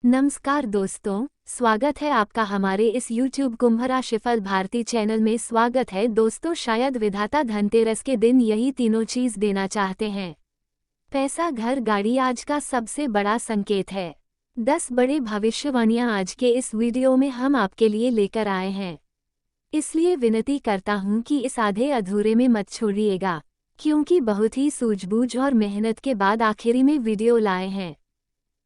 नमस्कार दोस्तों, स्वागत है आपका हमारे इस YouTube कुंभ राशिफल भारती चैनल में। स्वागत है दोस्तों। शायद विधाता धनतेरस के दिन यही तीनों चीज देना चाहते हैं। पैसा, घर, गाड़ी आज का सबसे बड़ा संकेत है। 10 बड़े भविष्यवाणियां आज के इस वीडियो में हम आपके लिए लेकर आए हैं। इसलिए विनती करता हूं कि इस आधे अधूरे में मत छोड़िएगा, क्योंकि बहुत ही सूझबूझ और मेहनत के बाद आखिरी में वीडियो लाए हैं।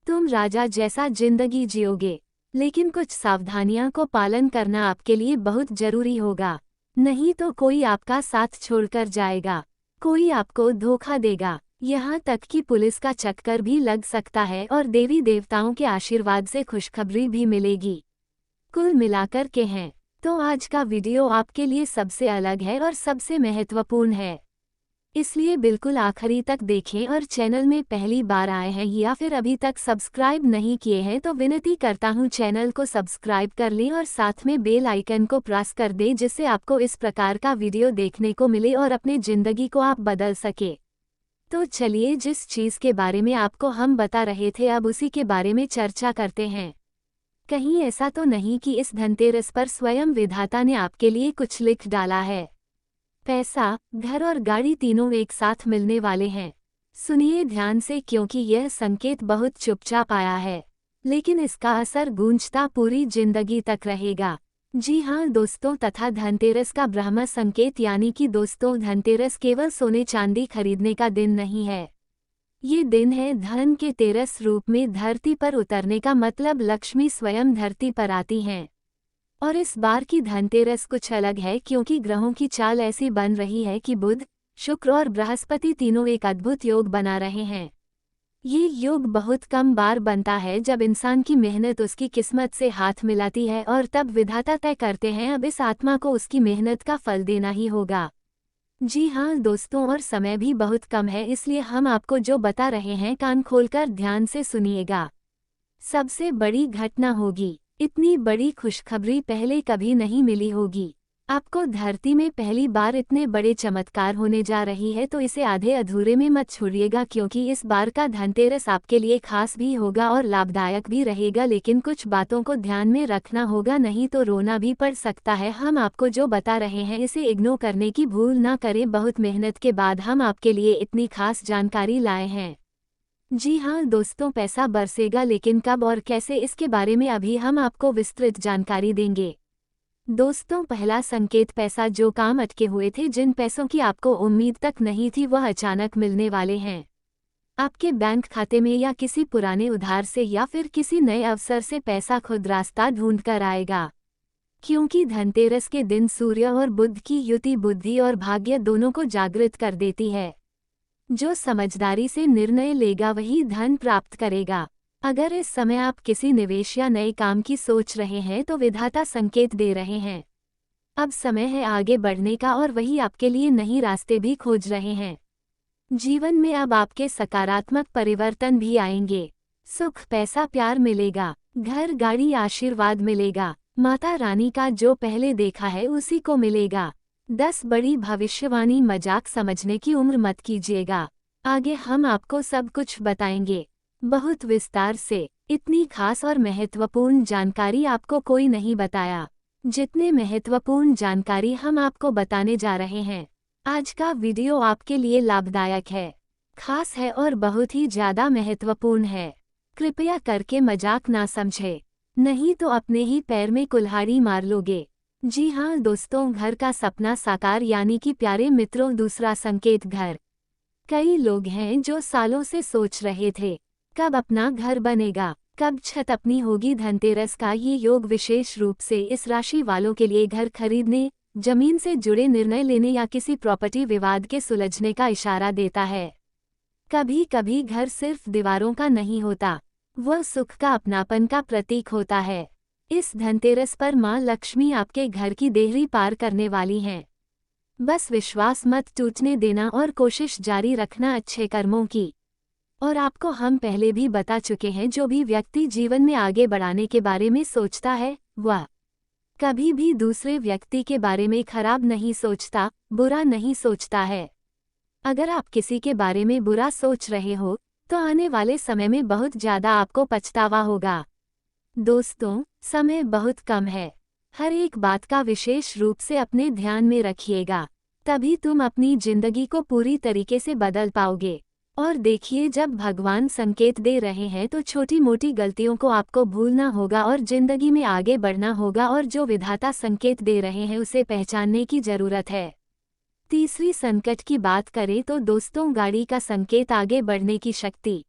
तुम राजा जैसा जिंदगी जियोगे, लेकिन कुछ सावधानियां को पालन करना आपके लिए बहुत जरूरी होगा। नहीं तो कोई आपका साथ छोड़कर जाएगा, कोई आपको धोखा देगा, यहाँ तक कि पुलिस का चक्कर भी लग सकता है और देवी देवताओं के आशीर्वाद से खुशखबरी भी मिलेगी। कुल मिलाकर के हैं तो आज का वीडियो आपके लिए सबसे अलग है और सबसे महत्वपूर्ण है। इसलिए बिल्कुल आखिरी तक देखें और चैनल में पहली बार आए हैं या फिर अभी तक सब्सक्राइब नहीं किए हैं तो विनती करता हूं चैनल को सब्सक्राइब कर लें और साथ में बेल आइकन को प्रेस कर दें, जिससे आपको इस प्रकार का वीडियो देखने को मिले और अपने जिंदगी को आप बदल सके। तो चलिए, जिस चीज़ के बारे में आपको हम बता रहे थे अब उसी के बारे में चर्चा करते हैं। कहीं ऐसा तो नहीं कि इस धनतेरस पर स्वयं विधाता ने आपके लिए कुछ लिख डाला है। पैसा, घर और गाड़ी तीनों एक साथ मिलने वाले हैं। सुनिए ध्यान से, क्योंकि यह संकेत बहुत चुपचाप आया है, लेकिन इसका असर गूंजता पूरी जिंदगी तक रहेगा। जी हाँ दोस्तों, तथा धनतेरस का ब्रह्म संकेत यानी कि दोस्तों, धनतेरस केवल सोने चांदी खरीदने का दिन नहीं है। ये दिन है धन के तेरस रूप में धरती पर उतरने का। मतलब लक्ष्मी स्वयं धरती पर आती हैं। और इस बार की धनतेरस कुछ अलग है, क्योंकि ग्रहों की चाल ऐसी बन रही है कि बुध, शुक्र और बृहस्पति तीनों एक अद्भुत योग बना रहे हैं। ये योग बहुत कम बार बनता है जब इंसान की मेहनत उसकी किस्मत से हाथ मिलाती है, और तब विधाता तय करते हैं अब इस आत्मा को उसकी मेहनत का फल देना ही होगा। जी हाँ दोस्तों, और समय भी बहुत कम है, इसलिए हम आपको जो बता रहे हैं कान खोलकर ध्यान से सुनिएगा। सबसे बड़ी घटना होगी। इतनी बड़ी खुशखबरी पहले कभी नहीं मिली होगी। आपको धरती में पहली बार इतने बड़े चमत्कार होने जा रही है, तो इसे आधे अधूरे में मत छोड़िएगा, क्योंकि इस बार का धनतेरस आपके लिए खास भी होगा और लाभदायक भी रहेगा। लेकिन कुछ बातों को ध्यान में रखना होगा, नहीं तो रोना भी पड़ सकता है। हम आपको जो बता रहे हैं इसे इग्नोर करने की भूल ना करें। बहुत मेहनत के बाद हम आपके लिए इतनी खास जानकारी लाए हैं। जी हाँ दोस्तों, पैसा बरसेगा, लेकिन कब और कैसे, इसके बारे में अभी हम आपको विस्तृत जानकारी देंगे। दोस्तों, पहला संकेत, पैसा, जो काम अटके हुए थे, जिन पैसों की आपको उम्मीद तक नहीं थी, वह अचानक मिलने वाले हैं। आपके बैंक खाते में या किसी पुराने उधार से या फिर किसी नए अवसर से पैसा खुद रास्ता ढूंढ कर आएगा। क्योंकि धनतेरस के दिन सूर्य और बुध की युति बुद्धि और भाग्य दोनों को जागृत कर देती है। जो समझदारी से निर्णय लेगा वही धन प्राप्त करेगा। अगर इस समय आप किसी निवेश या नए काम की सोच रहे हैं तो विधाता संकेत दे रहे हैं अब समय है आगे बढ़ने का, और वही आपके लिए नई रास्ते भी खोज रहे हैं। जीवन में अब आपके सकारात्मक परिवर्तन भी आएंगे। सुख, पैसा, प्यार मिलेगा। घर, गाड़ी, आशीर्वाद मिलेगा। माता रानी का जो पहले देखा है उसी को मिलेगा। 10 बड़ी भविष्यवाणी मजाक समझने की उम्र मत कीजिएगा। आगे हम आपको सब कुछ बताएंगे, बहुत विस्तार से। इतनी खास और महत्वपूर्ण जानकारी आपको कोई नहीं बताया जितने महत्वपूर्ण जानकारी हम आपको बताने जा रहे हैं। आज का वीडियो आपके लिए लाभदायक है, खास है और बहुत ही ज़्यादा महत्वपूर्ण है। कृपया करके मजाक ना समझे, नहीं तो अपने ही पैर में कुल्हाड़ी मार लोगे। जी हाँ दोस्तों, घर का सपना साकार यानी कि प्यारे मित्रों, दूसरा संकेत, घर। कई लोग हैं जो सालों से सोच रहे थे कब अपना घर बनेगा, कब छत अपनी होगी। धनतेरस का ये योग विशेष रूप से इस राशि वालों के लिए घर खरीदने, जमीन से जुड़े निर्णय लेने या किसी प्रॉपर्टी विवाद के सुलझने का इशारा देता है। कभी कभी घर सिर्फ दीवारों का नहीं होता, वह सुख का, अपनापन का प्रतीक होता है। इस धनतेरस पर माँ लक्ष्मी आपके घर की देहरी पार करने वाली हैं। बस विश्वास मत टूटने देना और कोशिश जारी रखना अच्छे कर्मों की। और आपको हम पहले भी बता चुके हैं, जो भी व्यक्ति जीवन में आगे बढ़ाने के बारे में सोचता है वह कभी भी दूसरे व्यक्ति के बारे में खराब नहीं सोचता, बुरा नहीं सोचता है। अगर आप किसी के बारे में बुरा सोच रहे हो तो आने वाले समय में बहुत ज़्यादा आपको पछतावा होगा। दोस्तों, समय बहुत कम है। हर एक बात का विशेष रूप से अपने ध्यान में रखिएगा, तभी तुम अपनी जिंदगी को पूरी तरीके से बदल पाओगे। और देखिए, जब भगवान संकेत दे रहे हैं तो छोटी मोटी गलतियों को आपको भूलना होगा और जिंदगी में आगे बढ़ना होगा, और जो विधाता संकेत दे रहे हैं उसे पहचानने की जरूरत है। तीसरी संकट की बात करें तो दोस्तों, गाड़ी का संकेत आगे बढ़ने की शक्ति।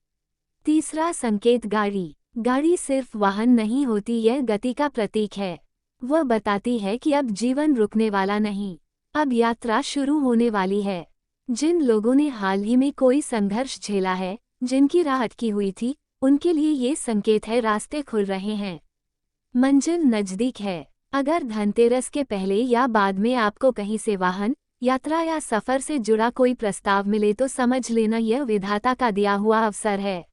तीसरा संकेत गाड़ी। गाड़ी सिर्फ वाहन नहीं होती, यह गति का प्रतीक है। वह बताती है कि अब जीवन रुकने वाला नहीं, अब यात्रा शुरू होने वाली है। जिन लोगों ने हाल ही में कोई संघर्ष झेला है, जिनकी राह अटकी हुई थी, उनके लिए ये संकेत है, रास्ते खुल रहे हैं, मंजिल नजदीक है। अगर धनतेरस के पहले या बाद में आपको कहीं से वाहन, यात्रा या सफर से जुड़ा कोई प्रस्ताव मिले तो समझ लेना यह विधाता का दिया हुआ अवसर है,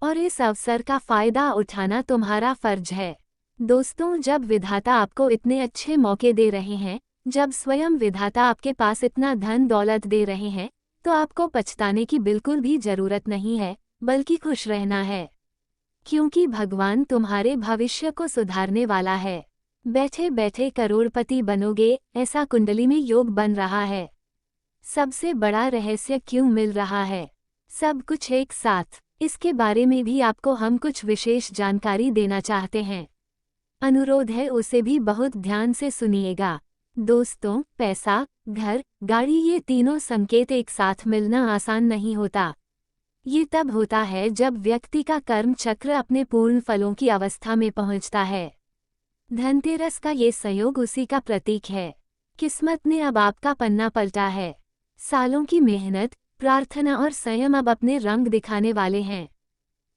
और इस अवसर का फायदा उठाना तुम्हारा फर्ज है। दोस्तों, जब विधाता आपको इतने अच्छे मौके दे रहे हैं, जब स्वयं विधाता आपके पास इतना धन दौलत दे रहे हैं, तो आपको पछताने की बिल्कुल भी जरूरत नहीं है, बल्कि खुश रहना है, क्योंकि भगवान तुम्हारे भविष्य को सुधारने वाला है। बैठे बैठे करोड़पति बनोगे, ऐसा कुंडली में योग बन रहा है। सबसे बड़ा रहस्य क्यों मिल रहा है? सब कुछ एक साथ, इसके बारे में भी आपको हम कुछ विशेष जानकारी देना चाहते हैं। अनुरोध है, उसे भी बहुत ध्यान से सुनिएगा। दोस्तों, पैसा, घर, गाड़ी, ये तीनों संकेत एक साथ मिलना आसान नहीं होता। ये तब होता है जब व्यक्ति का कर्म चक्र अपने पूर्ण फलों की अवस्था में पहुंचता है। धनतेरस का ये संयोग उसी का प्रतीक है। किस्मत ने अब आपका पन्ना पलटा है। सालों की मेहनत, प्रार्थना और संयम अब अपने रंग दिखाने वाले हैं।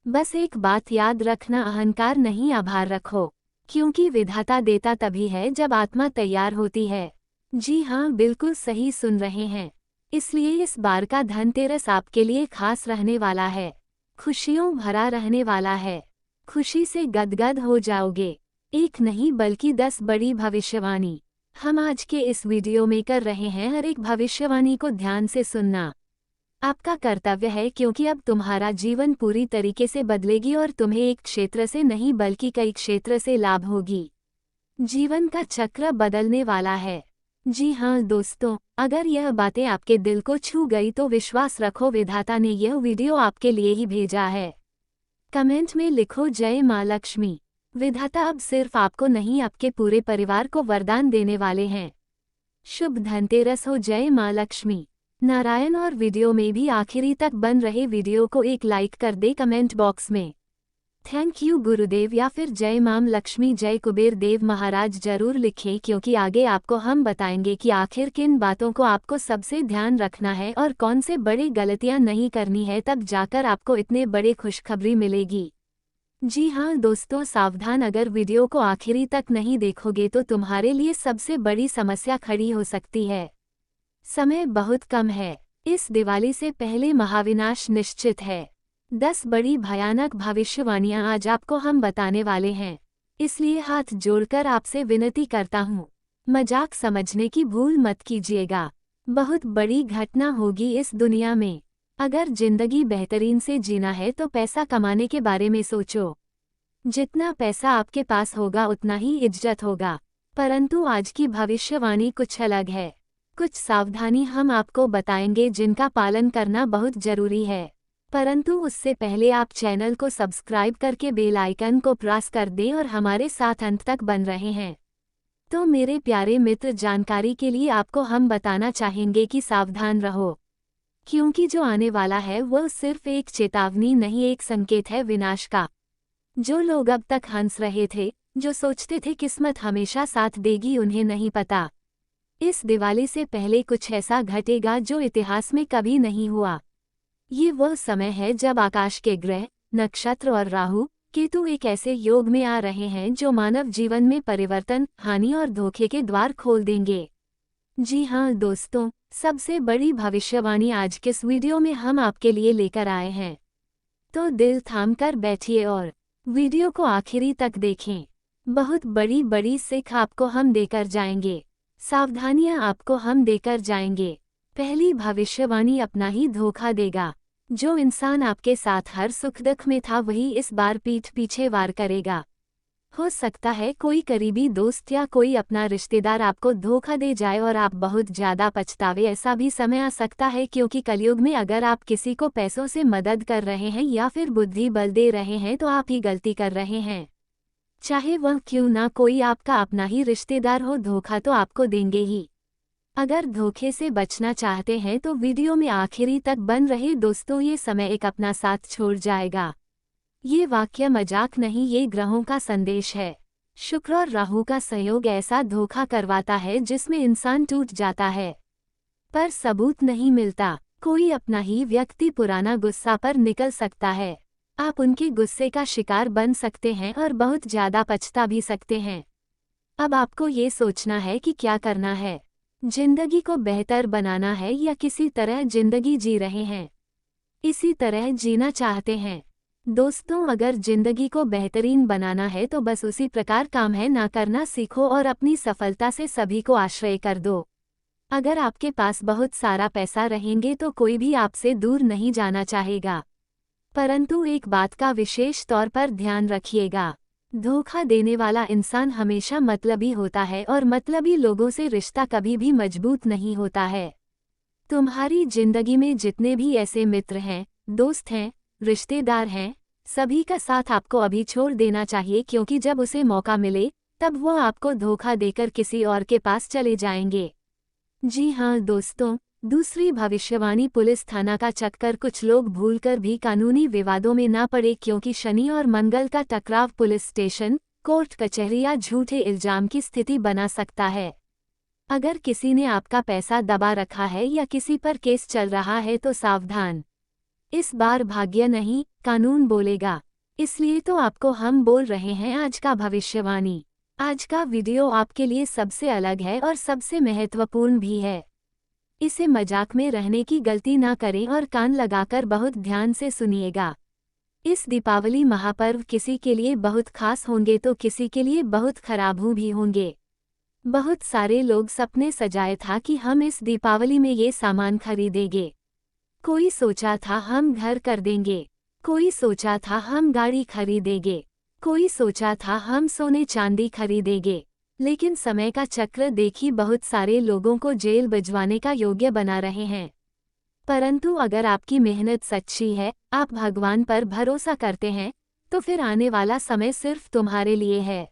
बस एक बात याद रखना, अहंकार नहीं, आभार रखो, क्योंकि विधाता देता तभी है जब आत्मा तैयार होती है। जी हाँ, बिल्कुल सही सुन रहे हैं। इसलिए इस बार का धनतेरस आपके लिए खास रहने वाला है, खुशियों भरा रहने वाला है। खुशी से गदगद हो जाओगे। एक नहीं बल्कि 10 बड़ी भविष्यवाणी हम आज के इस वीडियो में कर रहे हैं। हर एक भविष्यवाणी को ध्यान से सुनना आपका कर्तव्य है, क्योंकि अब तुम्हारा जीवन पूरी तरीके से बदलेगी और तुम्हें एक क्षेत्र से नहीं बल्कि कई क्षेत्र से लाभ होगी। जीवन का चक्र बदलने वाला है। जी हाँ दोस्तों, अगर यह बातें आपके दिल को छू गई तो विश्वास रखो, विधाता ने यह वीडियो आपके लिए ही भेजा है। कमेंट में लिखो जय माँ लक्ष्मी। विधाता अब सिर्फ आपको नहीं, आपके पूरे परिवार को वरदान देने वाले हैं। शुभ धनतेरस हो। जय माँ लक्ष्मी नारायण। और वीडियो में भी आखिरी तक बन रहे वीडियो को एक लाइक कर दे कमेंट बॉक्स में। थैंक यू गुरुदेव या फिर जय माम लक्ष्मी, जय कुबेर देव महाराज जरूर लिखें, क्योंकि आगे आपको हम बताएंगे कि आखिर किन बातों को आपको सबसे ध्यान रखना है और कौन से बड़ी गलतियां नहीं करनी है, तब जाकर आपको इतने बड़े खुशखबरी मिलेगी। जी हाँ दोस्तों, सावधान, अगर वीडियो को आखिरी तक नहीं देखोगे तो तुम्हारे लिए सबसे बड़ी समस्या खड़ी हो सकती है। समय बहुत कम है। इस दिवाली से पहले महाविनाश निश्चित है। 10 बड़ी भयानक भविष्यवाणियां आज आपको हम बताने वाले हैं, इसलिए हाथ जोड़कर आपसे विनती करता हूँ, मजाक समझने की भूल मत कीजिएगा। बहुत बड़ी घटना होगी इस दुनिया में। अगर जिंदगी बेहतरीन से जीना है तो पैसा कमाने के बारे में सोचो। जितना पैसा आपके पास होगा उतना ही इज्जत होगा। परंतु आज की भविष्यवाणी कुछ अलग है। कुछ सावधानी हम आपको बताएंगे जिनका पालन करना बहुत जरूरी है। परंतु उससे पहले आप चैनल को सब्सक्राइब करके बेल आइकन को प्रेस कर दें और हमारे साथ अंत तक बन रहे हैं। तो मेरे प्यारे मित्र, जानकारी के लिए आपको हम बताना चाहेंगे कि सावधान रहो, क्योंकि जो आने वाला है वह सिर्फ एक चेतावनी नहीं, एक संकेत है विनाश का। जो लोग अब तक हंस रहे थे, जो सोचते थे किस्मत हमेशा साथ देगी, उन्हें नहीं पता इस दिवाली से पहले कुछ ऐसा घटेगा जो इतिहास में कभी नहीं हुआ। ये वह समय है जब आकाश के ग्रह, नक्षत्र और राहु केतु एक ऐसे योग में आ रहे हैं जो मानव जीवन में परिवर्तन, हानि और धोखे के द्वार खोल देंगे। जी हाँ दोस्तों, सबसे बड़ी भविष्यवाणी आज के इस वीडियो में हम आपके लिए लेकर आए हैं। तो दिल थाम कर बैठिए और वीडियो को आखिरी तक देखें। बहुत बड़ी बड़ी सीख आपको हम देकर जाएंगे, सावधानियां आपको हम देकर जाएंगे। पहली भविष्यवाणी, अपना ही धोखा देगा। जो इंसान आपके साथ हर सुख दुख में था वही इस बार पीठ पीछे वार करेगा। हो सकता है कोई करीबी दोस्त या कोई अपना रिश्तेदार आपको धोखा दे जाए और आप बहुत ज़्यादा पछतावे। ऐसा भी समय आ सकता है क्योंकि कलयुग में अगर आप किसी को पैसों से मदद कर रहे हैं या फिर बुद्धि बल दे रहे हैं तो आप ही गलती कर रहे हैं। चाहे वह क्यों ना कोई आपका अपना ही रिश्तेदार हो, धोखा तो आपको देंगे ही। अगर धोखे से बचना चाहते हैं तो वीडियो में आखिरी तक बन रहे दोस्तों, ये समय एक अपना साथ छोड़ जाएगा। ये वाक्य मजाक नहीं, ये ग्रहों का संदेश है। शुक्र और राहु का सहयोग ऐसा धोखा करवाता है जिसमें इंसान टूट जाता है, पर सबूत नहीं मिलता। कोई अपना ही व्यक्ति पुराना गुस्सा पर निकल सकता है। आप उनके गुस्से का शिकार बन सकते हैं और बहुत ज्यादा पछता भी सकते हैं। अब आपको ये सोचना है कि क्या करना है। जिंदगी को बेहतर बनाना है या किसी तरह जिंदगी जी रहे हैं, इसी तरह जीना चाहते हैं। दोस्तों, अगर जिंदगी को बेहतरीन बनाना है तो बस उसी प्रकार काम है ना करना सीखो और अपनी सफलता से सभी को आश्रय कर दो। अगर आपके पास बहुत सारा पैसा रहेंगे तो कोई भी आपसे दूर नहीं जाना चाहेगा, परंतु एक बात का विशेष तौर पर ध्यान रखिएगा, धोखा देने वाला इंसान हमेशा मतलबी होता है और मतलबी लोगों से रिश्ता कभी भी मजबूत नहीं होता है। तुम्हारी जिंदगी में जितने भी ऐसे मित्र हैं, दोस्त हैं, रिश्तेदार हैं, सभी का साथ आपको अभी छोड़ देना चाहिए क्योंकि जब उसे मौका मिले तब वो आपको धोखा देकर किसी और के पास चले जाएंगे। जी हाँ दोस्तों, दूसरी भविष्यवाणी, पुलिस थाना का चक्कर कुछ लोग भूलकर भी कानूनी विवादों में ना पड़े क्योंकि शनि और मंगल का टकराव पुलिस स्टेशन, कोर्ट कचहरी या झूठे इल्जाम की स्थिति बना सकता है। अगर किसी ने आपका पैसा दबा रखा है या किसी पर केस चल रहा है तो सावधान, इस बार भाग्य नहीं कानून बोलेगा। इसलिए तो आपको हम बोल रहे हैं आज का भविष्यवाणी। आज का वीडियो आपके लिए सबसे अलग है और सबसे महत्वपूर्ण भी है। इसे मजाक में रहने की गलती ना करें और कान लगाकर बहुत ध्यान से सुनिएगा। इस दीपावली महापर्व किसी के लिए बहुत खास होंगे तो किसी के लिए बहुत खराब भी होंगे। बहुत सारे लोग सपने सजाए था कि हम इस दीपावली में ये सामान खरीदेंगे। कोई सोचा था हम घर कर देंगे, कोई सोचा था हम गाड़ी खरीदेंगे, कोई सोचा था हम सोने चांदी खरीदेंगे। लेकिन समय का चक्र देखी बहुत सारे लोगों को जेल भिजवाने का योग्य बना रहे हैं। परंतु अगर आपकी मेहनत सच्ची है, आप भगवान पर भरोसा करते हैं, तो फिर आने वाला समय सिर्फ तुम्हारे लिए है।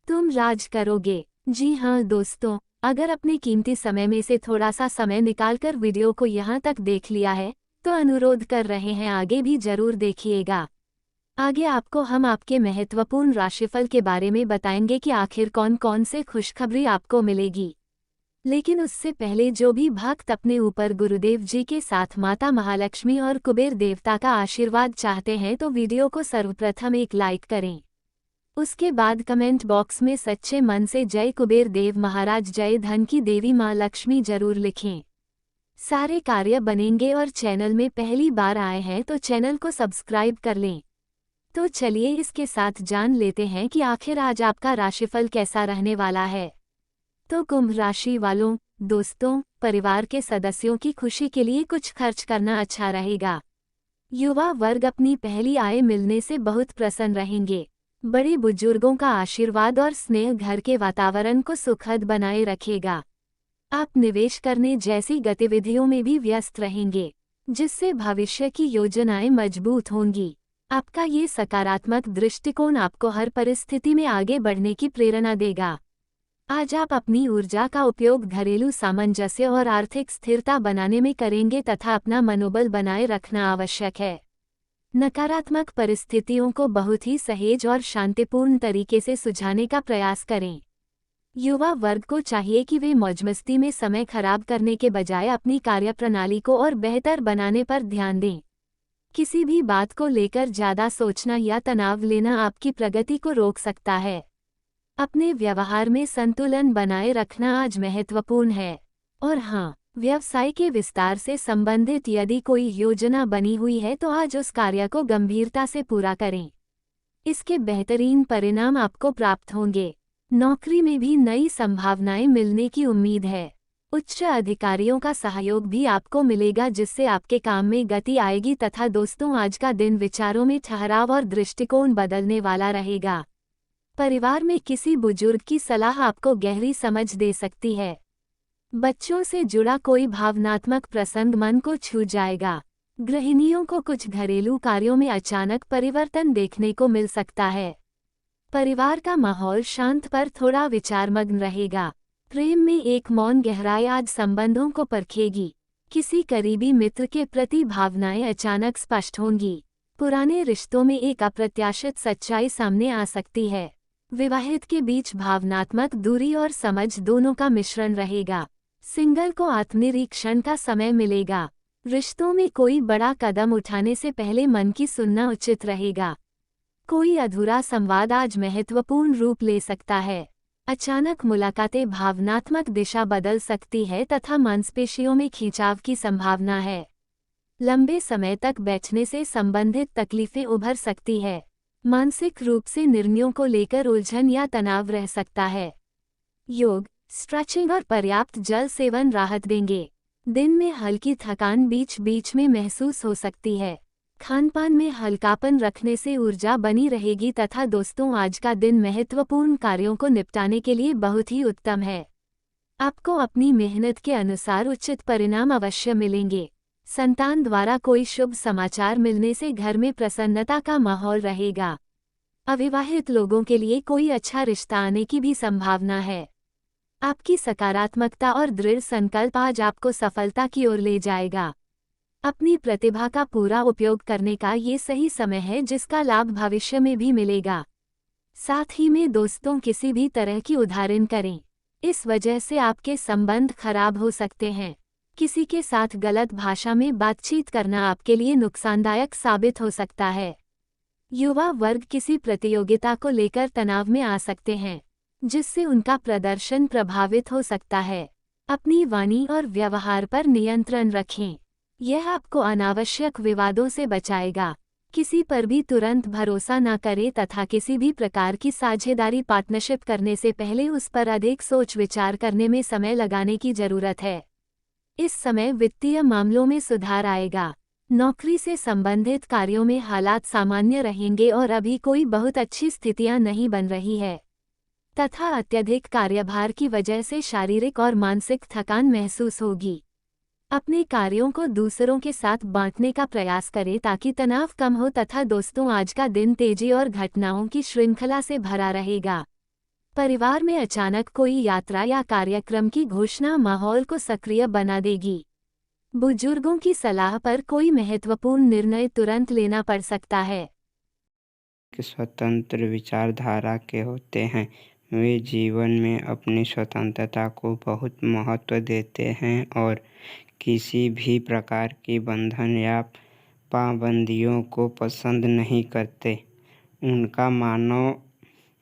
तुम राज करोगे। जी हाँ दोस्तों, अगर अपने कीमती समय में से थोड़ा सा समय निकालकर वीडियो को यहाँ तक देख लिया है तो अनुरोध कर रहे हैं आगे भी जरूर देखिएगा। आगे आपको हम आपके महत्वपूर्ण राशिफल के बारे में बताएंगे कि आखिर कौन कौन से खुशखबरी आपको मिलेगी। लेकिन उससे पहले जो भी भक्त अपने ऊपर गुरुदेव जी के साथ माता महालक्ष्मी और कुबेर देवता का आशीर्वाद चाहते हैं तो वीडियो को सर्वप्रथम एक लाइक करें। उसके बाद कमेंट बॉक्स में सच्चे मन से जय कुबेर देव महाराज, जय धन की देवी माँ लक्ष्मी जरूर लिखें। सारे कार्य बनेंगे और चैनल में पहली बार आए हैं तो चैनल को सब्सक्राइब कर लें। तो चलिए इसके साथ जान लेते हैं कि आखिर आज आपका राशिफल कैसा रहने वाला है। तो कुंभ राशि वालों, दोस्तों, परिवार के सदस्यों की खुशी के लिए कुछ खर्च करना अच्छा रहेगा। युवा वर्ग अपनी पहली आय मिलने से बहुत प्रसन्न रहेंगे। बड़े बुजुर्गों का आशीर्वाद और स्नेह घर के वातावरण को सुखद बनाए रखेगा। आप निवेश करने जैसी गतिविधियों में भी व्यस्त रहेंगे, जिससे भविष्य की योजनाएं मजबूत होंगी। आपका ये सकारात्मक दृष्टिकोण आपको हर परिस्थिति में आगे बढ़ने की प्रेरणा देगा। आज आप अपनी ऊर्जा का उपयोग घरेलू सामंजस्य और आर्थिक स्थिरता बनाने में करेंगे तथा अपना मनोबल बनाए रखना आवश्यक है। नकारात्मक परिस्थितियों को बहुत ही सहेज और शांतिपूर्ण तरीके से सुलझाने का प्रयास करें। युवा वर्ग को चाहिए कि वे मौजमस्ती में समय खराब करने के बजाय अपनी कार्यप्रणाली को और बेहतर बनाने पर ध्यान दें। किसी भी बात को लेकर ज़्यादा सोचना या तनाव लेना आपकी प्रगति को रोक सकता है। अपने व्यवहार में संतुलन बनाए रखना आज महत्वपूर्ण है। और हाँ, व्यवसाय के विस्तार से संबंधित यदि कोई योजना बनी हुई है तो आज उस कार्य को गंभीरता से पूरा करें। इसके बेहतरीन परिणाम आपको प्राप्त होंगे। नौकरी में भी नई संभावनाएं मिलने की उम्मीद है। उच्च अधिकारियों का सहयोग भी आपको मिलेगा जिससे आपके काम में गति आएगी तथा दोस्तों, आज का दिन विचारों में ठहराव और दृष्टिकोण बदलने वाला रहेगा। परिवार में किसी बुजुर्ग की सलाह आपको गहरी समझ दे सकती है। बच्चों से जुड़ा कोई भावनात्मक प्रसंग मन को छू जाएगा। गृहिणियों को कुछ घरेलू कार्यों में अचानक परिवर्तन देखने को मिल सकता है। परिवार का माहौल शांत पर थोड़ा विचारमग्न रहेगा। प्रेम में एक मौन गहराई आज संबंधों को परखेगी। किसी करीबी मित्र के प्रति भावनाएं अचानक स्पष्ट होंगी। पुराने रिश्तों में एक अप्रत्याशित सच्चाई सामने आ सकती है। विवाहित के बीच भावनात्मक दूरी और समझ दोनों का मिश्रण रहेगा। सिंगल को आत्मनिरीक्षण का समय मिलेगा। रिश्तों में कोई बड़ा कदम उठाने से पहले मन की सुनना उचित रहेगा। कोई अधूरा संवाद आज महत्वपूर्ण रूप ले सकता है। अचानक मुलाकातें भावनात्मक दिशा बदल सकती है तथा मांसपेशियों में खिंचाव की संभावना है। लंबे समय तक बैठने से संबंधित तकलीफें उभर सकती है। मानसिक रूप से निर्णयों को लेकर उलझन या तनाव रह सकता है। योग, स्ट्रेचिंग और पर्याप्त जल सेवन राहत देंगे। दिन में हल्की थकान बीच बीच में महसूस हो सकती है। खानपान में हल्कापन रखने से ऊर्जा बनी रहेगी तथा दोस्तों आज का दिन महत्वपूर्ण कार्यों को निपटाने के लिए बहुत ही उत्तम है। आपको अपनी मेहनत के अनुसार उचित परिणाम अवश्य मिलेंगे। संतान द्वारा कोई शुभ समाचार मिलने से घर में प्रसन्नता का माहौल रहेगा। अविवाहित लोगों के लिए कोई अच्छा रिश्ता आने की भी संभावना है। आपकी सकारात्मकता और दृढ़ संकल्प आज आपको सफलता की ओर ले जाएगा। अपनी प्रतिभा का पूरा उपयोग करने का ये सही समय है जिसका लाभ भविष्य में भी मिलेगा। साथ ही में दोस्तों किसी भी तरह की उधारीन करें। इस वजह से आपके संबंध खराब हो सकते हैं। किसी के साथ गलत भाषा में बातचीत करना आपके लिए नुकसानदायक साबित हो सकता है। युवा वर्ग किसी प्रतियोगिता को लेकर तनाव में आ सकते हैं, जिससे उनका प्रदर्शन प्रभावित हो सकता है। अपनी वाणी और व्यवहार पर नियंत्रण रखें। यह आपको अनावश्यक विवादों से बचाएगा। किसी पर भी तुरंत भरोसा न करें तथा किसी भी प्रकार की साझेदारी पार्टनरशिप करने से पहले उस पर अधिक सोच विचार करने में समय लगाने की जरूरत है। इस समय वित्तीय मामलों में सुधार आएगा। नौकरी से संबंधित कार्यों में हालात सामान्य रहेंगे और अभी कोई बहुत अच्छी स्थितियां नहीं बन रही है तथा अत्यधिक कार्यभार की वजह से शारीरिक और मानसिक थकान महसूस होगी। अपने कार्यों को दूसरों के साथ बांटने का प्रयास करें ताकि तनाव कम हो तथा दोस्तों आज का दिन तेजी और घटनाओं की श्रृंखला से भरा रहेगा। परिवार में अचानक कोई यात्रा या कार्यक्रम की घोषणा माहौल को सक्रिय बना देगी। बुजुर्गों की सलाह पर कोई महत्वपूर्ण निर्णय तुरंत लेना पड़ सकता है। स्वतंत्र विचारधारा के होते हैं। वे जीवन में अपनी स्वतंत्रता को बहुत महत्व देते हैं और किसी भी प्रकार की बंधन या पाबंदियों को पसंद नहीं करते। उनका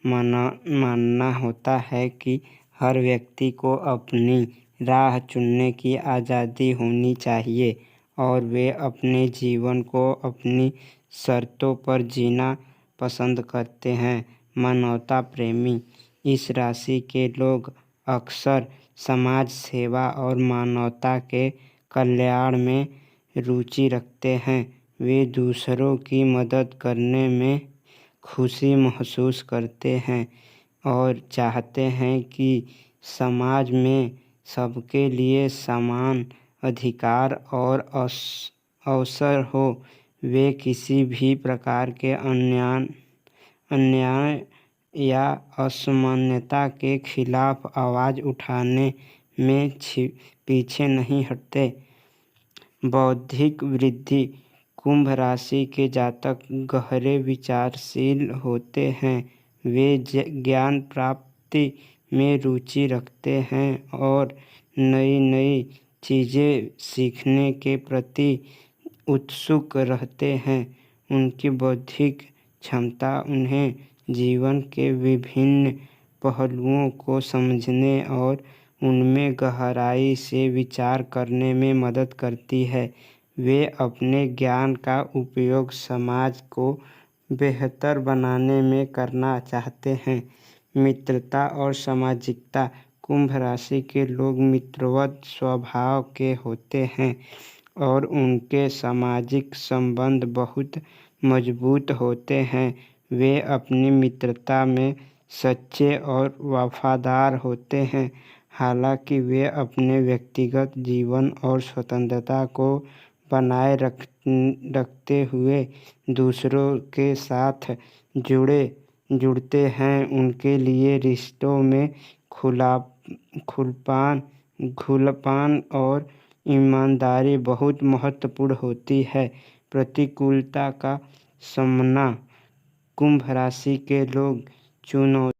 मानना होता है कि हर व्यक्ति को अपनी राह चुनने की आज़ादी होनी चाहिए और वे अपने जीवन को अपनी शर्तों पर जीना पसंद करते हैं। मानवता प्रेमी इस राशि के लोग अक्सर समाज सेवा और मानवता के कल्याण में रुचि रखते हैं। वे दूसरों की मदद करने में खुशी महसूस करते हैं और चाहते हैं कि समाज में सबके लिए समान अधिकार और अवसर हो। वे किसी भी प्रकार के अन्याय या असमानता के खिलाफ आवाज़ उठाने में पीछे नहीं हटते। बौद्धिक वृद्धि कुंभ राशि के जातक गहरे विचारशील होते हैं। वे ज्ञान प्राप्ति में रुचि रखते हैं और नई नई चीज़ें सीखने के प्रति उत्सुक रहते हैं। उनकी बौद्धिक क्षमता उन्हें जीवन के विभिन्न पहलुओं को समझने और उनमें गहराई से विचार करने में मदद करती है। वे अपने ज्ञान का उपयोग समाज को बेहतर बनाने में करना चाहते हैं। मित्रता और सामाजिकता कुंभ राशि के लोग मित्रवत स्वभाव के होते हैं और उनके सामाजिक संबंध बहुत मजबूत होते हैं। वे अपनी मित्रता में सच्चे और वफादार होते हैं। हालांकि वे अपने व्यक्तिगत जीवन और स्वतंत्रता को बनाए रखते हुए दूसरों के साथ जुड़ते हैं। उनके लिए रिश्तों में खुलापन और ईमानदारी बहुत महत्वपूर्ण होती है। प्रतिकूलता का सामना कुंभ राशि के लोग चुनौती